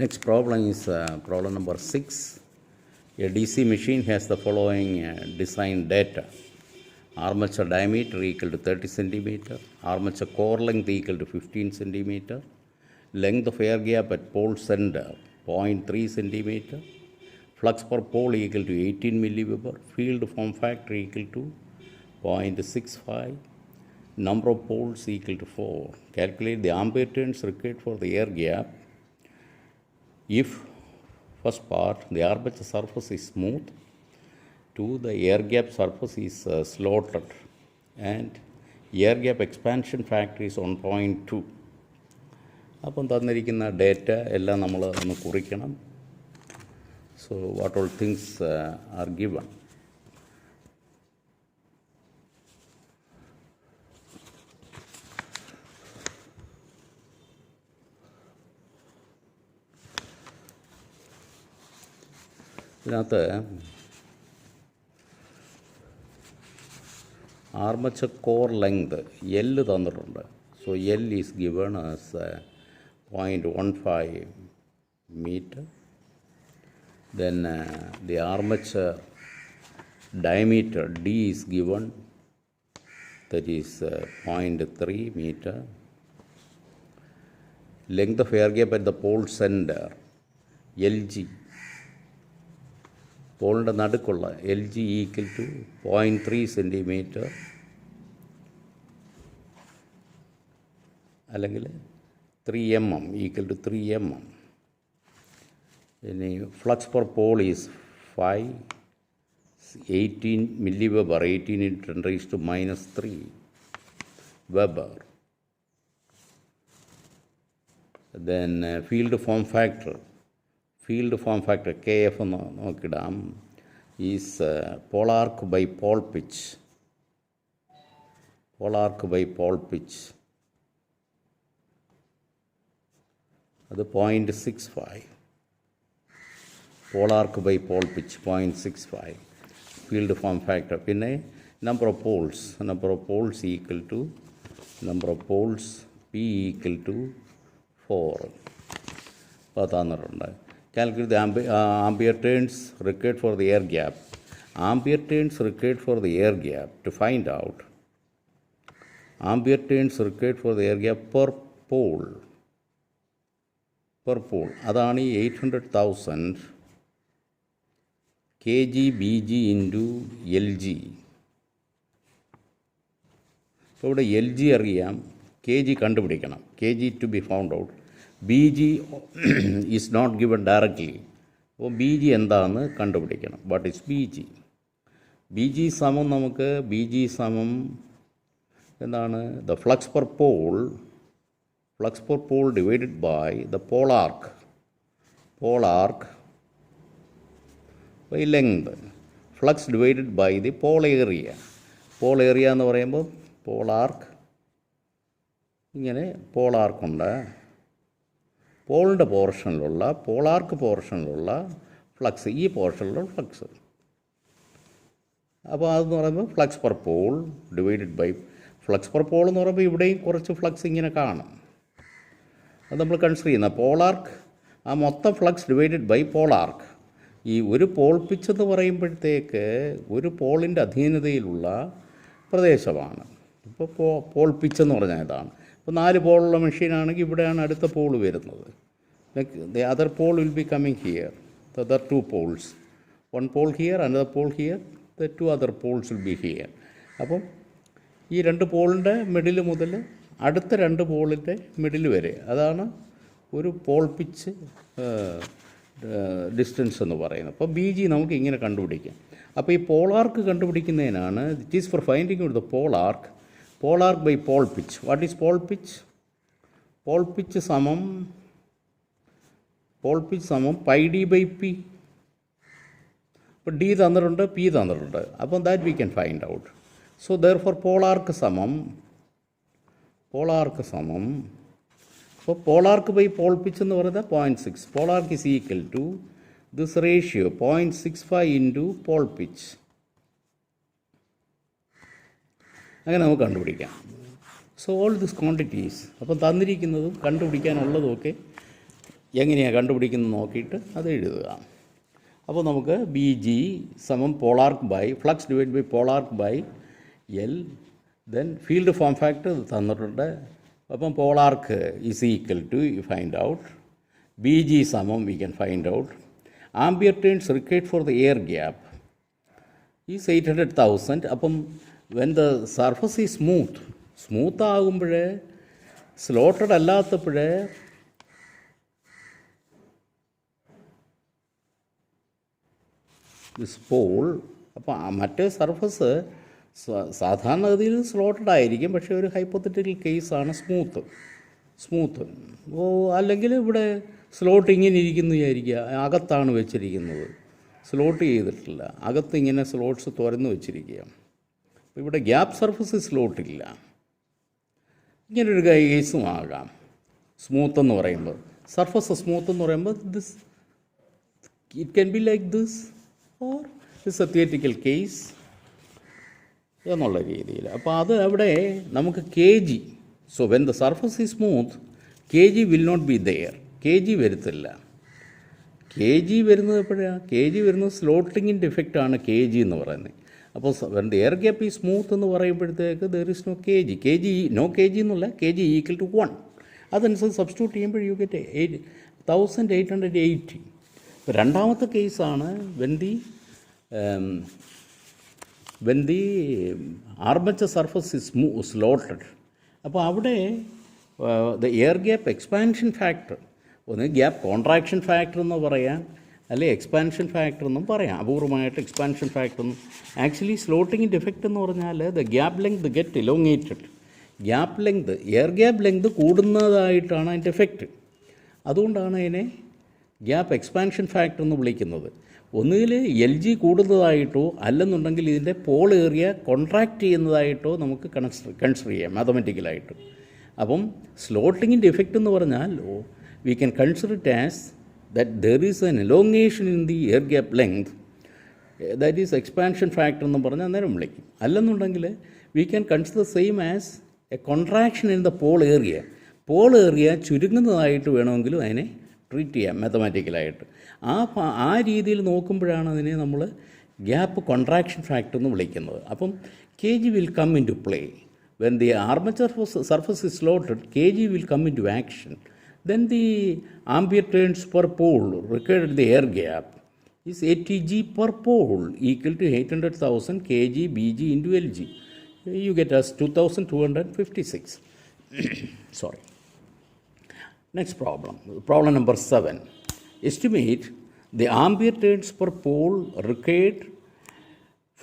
Next problem is problem number 6. A DC machine has the following design data. Armature diameter equal to 30 centimeter, armature core length equal to 15 centimeter, length of air gap at pole center 0.3 centimeter, flux per pole equal to 18 milliweber, field form factor equal to 0.65, number of poles equal to 4. Calculate the ampere turns required for the air gap if first part the armature surface is smooth, 2 the air gap surface is slotted, and air gap expansion factor is 1.2. അപ്പം തന്നിരിക്കുന്ന data എല്ലാം നമ്മൾ ഒന്ന് കുറിക്കണം. So what all things are given. ഇതിനകത്ത് armature core length L തന്നിട്ടുണ്ട്. So L is given as 0.15 meter. Then the armature diameter D is given, that is 0.3 meter. Length of air gap at the pole center LG, പോളിൻ്റെ നടുക്കുള്ള L G equal to 0.3 centimetre അല്ലെങ്കിൽ 3 mm equal to 3 mm. ഇനി flux per pole is 18 milliweber, 18 into 10⁻³ weber. Then field form factor KF എന്ന് നോക്കിടാം, is pole arc by pole pitch. അത് 0.65. Pole arc by pole pitch 0.65 field form factor. പിന്നെ number of poles equal to number of poles P equal to 4 തന്നിട്ടുണ്ട്. Calculate the ampere turns required for the air gap. Ampere turns required for the air gap. To find out ampere turns required for the air gap per pole. അതാണ് ഈ 800,000 kg/BG into LG. ഇപ്പോൾ ഇവിടെ LG അറിയാം, kg കണ്ടുപിടിക്കണം. kg to be found out. BG is not given directly. അപ്പോൾ BG എന്താണെന്ന് കണ്ടുപിടിക്കണം. What is BG സമം നമുക്ക് എന്താണ്? The flux per pole divided by the pole arc by length. Flux divided by the pole area എന്ന് പറയുമ്പോൾ Paul ആർക്ക് ഉണ്ട്. പോളിൻ്റെ പോളാർക്ക് പോർഷനിലുള്ള flux, ഈ പോർഷനിലുള്ള ഫ്ലക്സ്. അപ്പോൾ അതെന്ന് പറയുമ്പോൾ flux per pole divided by flux per pole എന്ന് പറയുമ്പോൾ ഇവിടെയും കുറച്ച് ഫ്ലക്സ് ഇങ്ങനെ കാണും. അത് നമ്മൾ കൺസിഡർ ചെയ്യുന്ന പോളാർക്ക്, ആ മൊത്തം ഫ്ലക്സ് ഡിവൈഡഡ് ബൈ പോളാർക്ക്. ഈ ഒരു പോൾ പിച്ച് എന്ന് പറയുമ്പോഴത്തേക്ക് ഒരു പോളിൻ്റെ അധീനതയിലുള്ള പ്രദേശമാണ്. ഇപ്പോൾ പോൾ പിച്ച് എന്ന് പറഞ്ഞാൽ ഇതാണ്. ഇപ്പോൾ 4 പോളുള്ള മെഷീനാണെങ്കിൽ ഇവിടെയാണ് അടുത്ത പോൾ വരുന്നത്. The other pole will be coming here. The other 2 poles, 1 pole here, another pole here, the 2 other poles will be here. അപ്പം ഈ 2 പോളിൻ്റെ മിഡിൽ മുതൽ അടുത്ത 2 പോളിൻ്റെ മിഡിൽ വരെ, അതാണ് ഒരു പോൾ പിച്ച് ഡിസ്റ്റൻസ് എന്ന് പറയുന്നത്. അപ്പോൾ BG നമുക്ക് ഇങ്ങനെ കണ്ടുപിടിക്കാം. അപ്പോൾ ഈ പോളാർക്ക് കണ്ടുപിടിക്കുന്നതിനാണ്, it is for finding out the pole arc by pole pitch. What is pole pitch? Pole pitch സമം pi d by p. അപ്പോൾ D തന്നിട്ടുണ്ട്, P തന്നിട്ടുണ്ട്. അപ്പം that we can find out. So therefore പോളാർക്ക് സമം അപ്പോൾ പോളാർക്ക് ബൈ പോൾ പിച്ച് എന്ന് പറയുന്നത് 0.6. Pole arc is equal to this ratio 0.65 into pole pitch. അങ്ങനെ നമുക്ക് കണ്ടുപിടിക്കാം. സോ ഓൾ ദിസ് ക്വാണ്ടിറ്റീസ് അപ്പം തന്നിരിക്കുന്നതും കണ്ടുപിടിക്കാനുള്ളതും ഒക്കെ എങ്ങനെയാണ് കണ്ടുപിടിക്കുന്നത് നോക്കിയിട്ട് അത് എഴുതുക. അപ്പോൾ നമുക്ക് ബി ജി സമം pole arc by flux divide by pole arc by L, then field form factor തന്നിട്ടുണ്ട്. അപ്പം pole arc is equal to find out B G സമം we can find out ampere turns required for the air gap is 800,000. അപ്പം when the surface is smooth ആകുമ്പോൾ slotted അല്ലാത്തപ്പോൾ this pole, അപ്പോൾ മറ്റേ surface സാധാരണഗതിയിൽ slotted ആയിരിക്കും, പക്ഷേ ഒരു ഹൈപ്പോത്തറ്റിക്കൽ കേസാണ് സ്മൂത്ത്. അല്ലെങ്കിൽ ഇവിടെ സ്ലോട്ട് ഇങ്ങനെ ഇരിക്കുന്നു വിചാരിക്കുക, അകത്താണ് വെച്ചിരിക്കുന്നത്, സ്ലോട്ട് ചെയ്തിട്ടില്ല, അകത്ത് ഇങ്ങനെ സ്ലോട്ട്സ് തുറന്ന് വെച്ചിരിക്കുക. അപ്പോൾ ഇവിടെ ഗ്യാപ്പ് സർഫസ് സ്ലോട്ടില്ല. ഇങ്ങനൊരു കേസും ആകാം. സ്മൂത്തെന്ന് പറയുമ്പോൾ സർഫസ് സ്മൂത്തെന്ന് പറയുമ്പോൾ this it can be like this or this a theoretical case എന്നുള്ള രീതിയിൽ. അപ്പോൾ അത് അവിടെ നമുക്ക് K G, so when the surface is smooth K G will not be there, K G വരുത്തില്ല. കെ ജി വരുന്നത് എപ്പോഴാണ്? കെ ജി വരുന്നത് സ്ലോട്ടിങ്ങിൻ്റെ ഇഫക്റ്റാണ് കെ ജി എന്ന് പറയുന്നത്. അപ്പോൾ വെൻ ദ എയർ ഗ്യാപ്പ് ഈ സ്മൂത്ത് എന്ന് പറയുമ്പോഴത്തേക്ക് there is no K G എന്നുള്ള കെ ജി ഈക്വൽ ടു 1. അതനുസരിച്ച് സബ്സ്റ്റിറ്റ്യൂട്ട് ചെയ്യുമ്പോൾ യു ഗെറ്റ് 1880. ഇപ്പോൾ രണ്ടാമത്തെ കേസാണ് when the armature surface is slotted. അപ്പോൾ അവിടെ the air gap expansion factor, ഒന്ന് ഗ്യാപ്പ് കോൺട്രാക്ഷൻ ഫാക്ടർ എന്ന് പറയാം, അല്ലെങ്കിൽ എക്സ്പാൻഷൻ ഫാക്ടർ എന്നും പറയാം. അപൂർവമായിട്ട് എക്സ്പാൻഷൻ ഫാക്ടർ എന്നും. ആക്ച്വലി സ്ലോട്ടിങ്ങിൻ്റെ ഇഫക്റ്റ് എന്ന് പറഞ്ഞാൽ the gap length get elongated. Gap length, air gap length കൂടുന്നതായിട്ടാണ് അതിൻ്റെ എഫക്റ്റ്. അതുകൊണ്ടാണ് അതിനെ ഗ്യാപ്പ് എക്സ്പാൻഷൻ ഫാക്ടർ എന്ന് വിളിക്കുന്നത്. ഒന്നുകിൽ എൽ ജി കൂടുന്നതായിട്ടോ അല്ലെന്നുണ്ടെങ്കിൽ ഇതിൻ്റെ പോൾ ഏരിയ കോൺട്രാക്റ്റ് ചെയ്യുന്നതായിട്ടോ നമുക്ക് കൺസിഡർ ചെയ്യാം മാത്തമെറ്റിക്കലായിട്ട്. അപ്പം സ്ലോട്ടിങ്ങിൻ്റെ ഇഫക്റ്റ് എന്ന് പറഞ്ഞാൽ V can consider it as that there is an elongation in the air gap length, that is expansion factor എന്ന് പറഞ്ഞാൽ അന്നേരം വിളിക്കും. അല്ലെന്നുണ്ടെങ്കിൽ we can consider same as a contraction in the pole area ചുരുങ്ങുന്നതായിട്ട് വേണമെങ്കിലും അതിനെ ട്രീറ്റ് ചെയ്യാം മാത്തമാറ്റിക്കലായിട്ട്. ആ രീതിയിൽ നോക്കുമ്പോഴാണ് അതിനെ നമ്മൾ ഗ്യാപ്പ് കോൺട്രാക്ഷൻ ഫാക്ടർ എന്ന് വിളിക്കുന്നത്. അപ്പം K G will come into play when the armature surface is slotted. K G will come into action. Then the ampere turns per pole required at the air gap is ATG per pole equal to 800,000 kg Bg into Lg. You get as 2256. Sorry. Next problem. Problem number 7. Estimate the ampere turns per pole required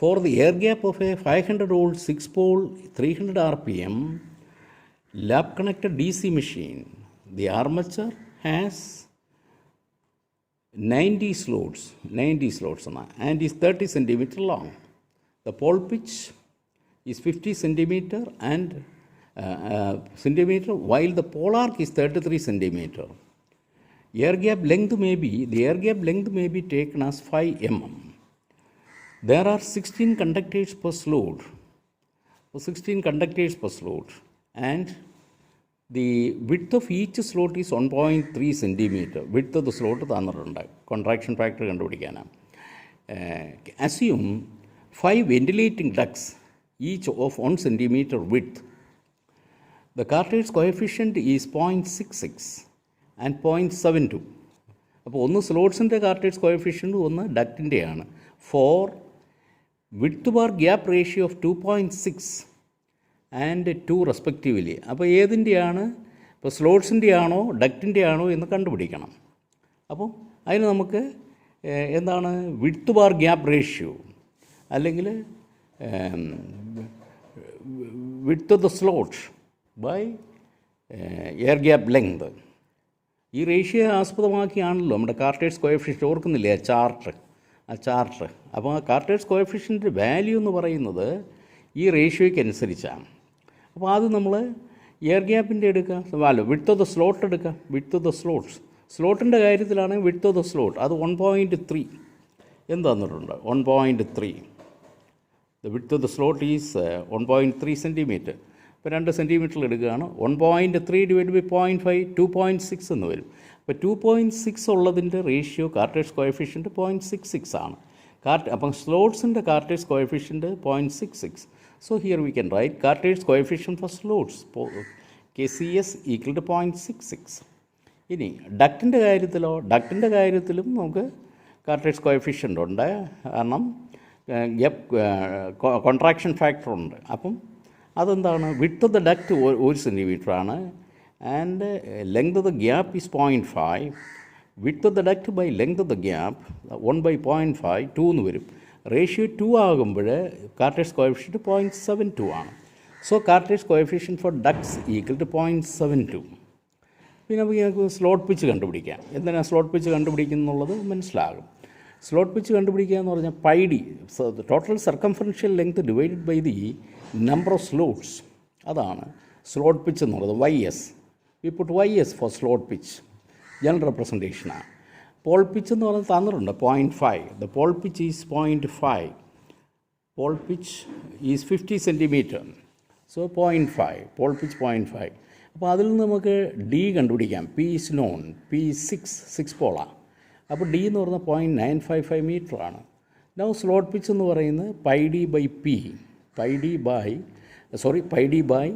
for the air gap of a 500 volt 6-pole 300 RPM lap connected DC machine. The armature has 90 slots and is 30 centimeter long. The pole pitch is 50 centimeter while the pole arc is 33 centimeter. The air gap length may be taken as 5 mm. There are 16 conductors per slot. And the width of each slot is 1.3 centimeter. Width of the slot തന്നിട്ടുണ്ട് contraction factor കണ്ടുപിടിക്കാനാണ്. Assume 5 ventilating ducts each of 1 centimeter width. The Cartier's coefficient is 0.66 and 0.72. അപ്പോൾ ഒന്ന് സ്ലോട്ട്സിൻ്റെ Carter's coefficient, ഒന്ന് ഡക്റ്റിൻ്റെയാണ്. For width bar gap ratio of 2.6 and 2 respectively. അപ്പോൾ ഏതിൻ്റെയാണ്, ഇപ്പോൾ സ്ലോട്ട്സിൻ്റെ ആണോ ഡക്റ്റിൻ്റെ ആണോ എന്ന് കണ്ടുപിടിക്കണം. അപ്പോൾ അതിന് നമുക്ക് എന്താണ് വിഡ്ത്ത് ബാർ ഗ്യാപ്പ് റേഷ്യോ അല്ലെങ്കിൽ width of the slot by air gap length. ഈ റേഷ്യോ ആസ്പദമാക്കിയാണല്ലോ നമ്മുടെ കാർട്ടേഴ്സ് കോഎഫിഷ്യൻ്റ്, ഓർക്കുന്നില്ലേ ആ ചാർട്ട്. അപ്പോൾ ആ കാർട്ടേഴ്സ് കോഎഫിഷ്യൻ്റ് വാല്യൂ എന്ന് പറയുന്നത് ഈ റേഷ്യോയ്ക്ക് അനുസരിച്ചാണ്. അപ്പോൾ അത് നമ്മൾ എയർ ഗ്യാപ്പിൻ്റെ എടുക്കാം, വിഡ്ത്ത് ഓഫ് ദ സ്ലോട്ട് എടുക്കാം. വിഡ്ത്ത് ഓഫ് ദ സ്ലോട്ടിൻ്റെ കാര്യത്തിലാണ് വിഡ്ത്ത് ഓഫ് ദ സ്ലോട്ട് അത് 1.3 എന്ന് തന്നിട്ടുണ്ട്. 1.3 the width of the slot is 1.3 centimetre. ഇപ്പോൾ 2 സെൻറ്റിമീറ്ററിൽ എടുക്കുകയാണ്. 1.3 ഡിവൈഡ് ബൈ 0.5 2.6 എന്ന് വരും. ഇപ്പോൾ 2.6 ഉള്ളതിൻ്റെ റേഷ്യോ കാർട്ടേഴ്സ് കോഎഫിഷ്യൻറ്റ് 0.66 ആണ്. അപ്പം സ്ലോട്ട്സിൻ്റെ Carter's coefficient 0.66. So here we can write Carter's coefficient for slots KCS equal to 0.66. ഇനി ഡക്റ്റിൻ്റെ കാര്യത്തിലും നമുക്ക് കാർട്ടേഴ്സ് കോഎഫിഷ്യൻ്റ് ഉണ്ട്. കാരണം കോൺട്രാക്ഷൻ ഫാക്ടർ ഉണ്ട്. അപ്പം അതെന്താണ്, വിഡ്ത്ത് ഓഫ് ദ ഡക്റ്റ് 1 സെൻറ്റിമീറ്ററാണ് and length of the gap is 0.5. Width of the duct by length of the gap 1/0.5 2 എന്ന് വരും. റേഷ്യോ 2 ആകുമ്പോൾ കാർട്ടേഴ്സ് കോഎഫിഷ്യൻറ്റ് 0.72 ആണ്. So Carter's coefficient for ducts equal to 0.72. പിന്നെ നമുക്ക് സ്ലോട്ട് പിച്ച് കണ്ടുപിടിക്കാം. എന്തിനാണ് slot pitch കണ്ടുപിടിക്കുന്നുള്ളത് മനസ്സിലാകും. സ്ലോട്ട് പിച്ച് കണ്ടുപിടിക്കുക എന്ന് പറഞ്ഞാൽ πd, total circumferential length divided by the number of slots, അതാണ് സ്ലോട്ട് പിച്ച് എന്ന് പറയുന്നത്. YS, we put YS for slot pitch, general റെപ്രസെൻറ്റേഷനാണ്. പോൾ പിച്ച് എന്ന് പറയുന്നത് തന്നിട്ടുണ്ട് 0.5. The pole pitch is 0.5. Pole pitch is 50 centimetre. So 0.5, pole pitch 0.5. അപ്പോൾ അതിൽ നിന്ന് നമുക്ക് D കണ്ടുപിടിക്കാം. P ഈസ് നോൺ, P 6 പോളാണ്. അപ്പോൾ D എന്ന് പറഞ്ഞാൽ 0.955 മീറ്ററാണ്. നൗ സ്ലോട്ട് പിച്ച് എന്ന് പറയുന്നത് πd by P, πd by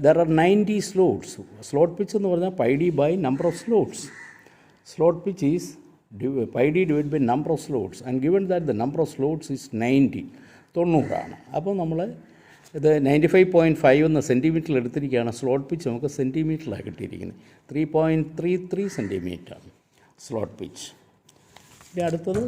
there are 90 slots. Slot pitch എന്ന് പറഞ്ഞാൽ πd by number of slots. Slot pitch is πd divide by number of slots and given that the number of slots is 90 അപ്പോൾ നമ്മൾ ഇത് 95.5 എന്ന സെൻറ്റിമീറ്ററിൽ എടുത്തിരിക്കുകയാണ്. Slot pitch നമുക്ക് സെൻറ്റിമീറ്ററിലാണ് കിട്ടിയിരിക്കുന്നത്. 3.33 centimetre slot pitch. ഇനി അടുത്തത്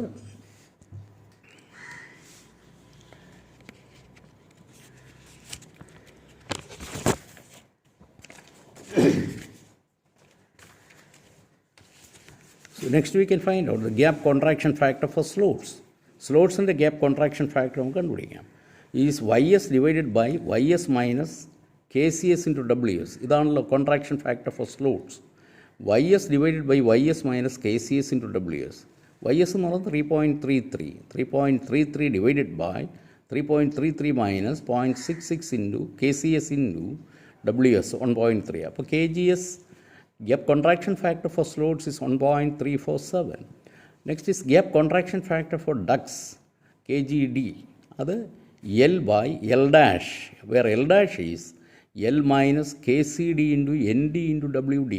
so next we can find out the gap contraction factor for slots. Slots and the gap contraction factor നമുക്ക് കണ്ടുപിടിക്കാം. is YS divided by YS minus KCS into WS. ഇതാണല്ലോ contraction factor for slots. YS divided by YS minus KCS into WS. YS എന്ന് പറയുന്നത് 3.33. 3.33 divided by 3.33 minus 0.66 into KCS into WS 1.3. അപ്പോൾ KGS gap contraction factor for slots is 1.347. Next is gap contraction factor for ducts, KGD. അത് L by L dash, where L dash is L minus KCD into ND into WD.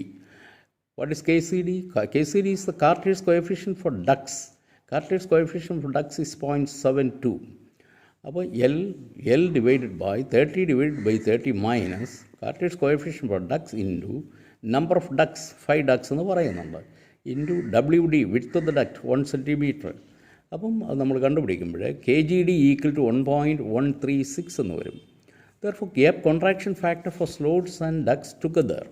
What is KCD? KCD is the Carter's coefficient for ducts. Carter's coefficient for ducts is 0.72. അപ്പോൾ L divided by 30 divided by 30 minus Carter's coefficient for ducts into number of ducts, 5 ducts എന്ന് പറയുന്നുണ്ട്, into WD, width of the duct 1 centimeter. അപ്പം അത് നമ്മൾ കണ്ടുപിടിക്കുമ്പോൾ KGD equal to 1.136 എന്ന് വരും. Therefore, gap contraction factor for slots and ducts together,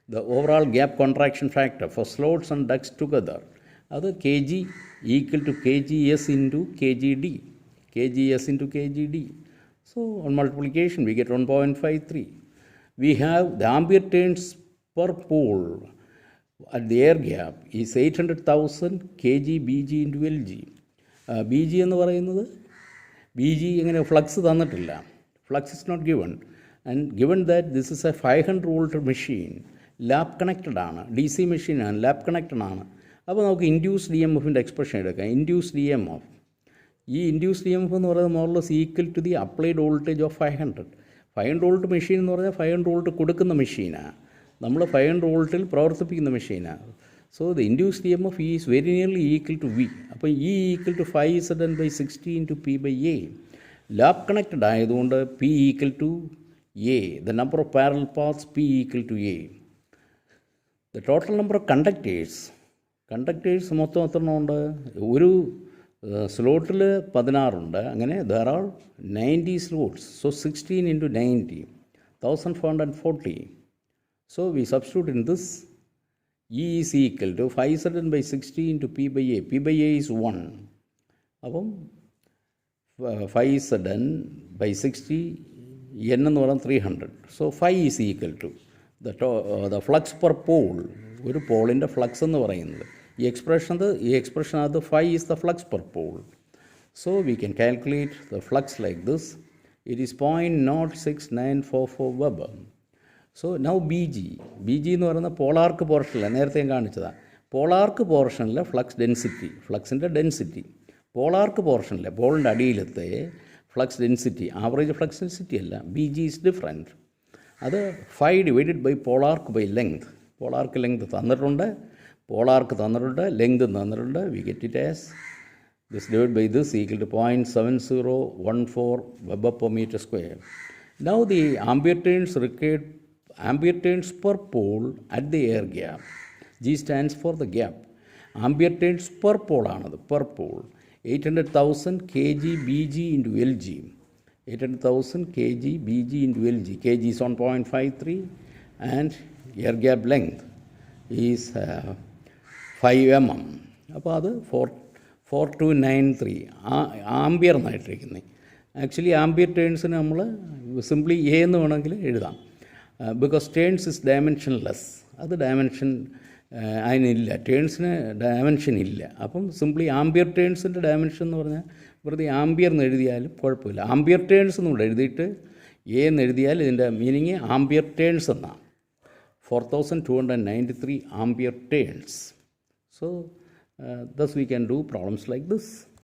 the overall gap contraction factor for slots and ducts together, അത് KG equal to KGS into KGD. KGS into KGD. So, on multiplication, we get 1.53. We have the ampere turns per pole at the air gap is 800,000 kg BG into LG. BG എന്ന് പറയുന്നത് BG എങ്ങനെ flux തന്നിട്ടില്ല. Flux is not given and given that this is a 500 volt machine, lap connected ആണ്, DC മെഷീനാണ്, lap connected ആണ്. അപ്പോൾ നമുക്ക് induced EMFൻ്റെ എക്സ്പ്രഷൻ എടുക്കാം. ഇൻഡ്യൂസ്ഡ് EMF, ഈ ഇൻഡ്യൂസ്ഡ് EMF എന്ന് പറയുന്നത് more or less equal to the applied voltage of 500. 500 volt machine എന്ന് പറഞ്ഞാൽ 500 വോൾട്ട് കൊടുക്കുന്ന മെഷീനാണ്, നമ്മൾ 500 വോൾട്ടിൽ പ്രവർത്തിപ്പിക്കുന്ന മെഷീനാണ്. So the induced EMF is very nearly equal to V. അപ്പോൾ E equal to 5Z/60 into P/A. Lap connected ആയതുകൊണ്ട് P equal to A. The number of parallel paths P equal to A. The total number of conductors മൊത്തം എത്ര ഉണ്ട്? ഒരു സ്ലോട്ടിൽ 16 ഉണ്ട്. അങ്ങനെ there are 90 slots. So 16 into 90, 1440. So we substitute in this. E is equal to 5Z/60 into P/A. P/A is 1. അപ്പം 5Z/60 n എന്ന് പറയുന്നത് 300. So 5 is equal to the flux per pole. ഒരു പോളിൻ്റെ ഫ്ലക്സ് എന്ന് പറയുന്നത് ഈ എക്സ്പ്രഷൻ അത് 5 is the flux per pole. So we can calculate the flux like this. It is 0.06944 Weber. So now B G എന്ന് പറയുന്ന pole arc പോർഷനില്ല, നേരത്തെ ഞാൻ കാണിച്ചതാണ്. പോളാർക്ക് പോർഷനിലെ ഫ്ലക്സ് ഡെൻസിറ്റി, ഫ്ലക്സിൻ്റെ ഡെൻസിറ്റി, പോളാർക്ക് പോർഷനിലെ പോളിൻ്റെ അടിയിലത്തെ flux density, average flux density അല്ല, ബി ജി ഈസ് ഡിഫറെൻറ്റ്. അത് 5 divided by pole arc by length. Pole arc length തന്നിട്ടുണ്ട്, ലെങ്ത് തന്നിട്ടുണ്ട്. We get it as this divided by this equal to 0.7014 Web per meter square. Now the ampere turns per pole at the air gap. G stands for the gap. Ampere turns per pole ആണത്, per pole. 800,000 kg Bg into Lg. 800,000 kg Bg into Lg. Kg is 1.53 and air gap length is 5 mm. അപ്പോൾ അത് 4293 ampere എന്നായിട്ടിരിക്കുന്നത്. Actually ampere ടേൺസിന് നമ്മൾ simply A എന്ന് വേണമെങ്കിൽ എഴുതാം. Because turns is dimensionless. അത് dimension അതിനില്ല, ടേൺസിന് dimension ഇല്ല. അപ്പം സിംപ്ലി ആംബിയർ ടേൺസിൻ്റെ ഡയമെൻഷൻ എന്ന് പറഞ്ഞാൽ വെറുതെ ആംബിയർ എന്ന് എഴുതിയാലും കുഴപ്പമില്ല. ആംബിയർ ടേൺസ് എന്നുകൂടെ എഴുതിയിട്ട് എ എന്ന് എഴുതിയാൽ ഇതിൻ്റെ മീനിങ് ആംബിയർ ടേൺസ് എന്നാണ്. 4293 ampere turns. So thus we can do problems like this.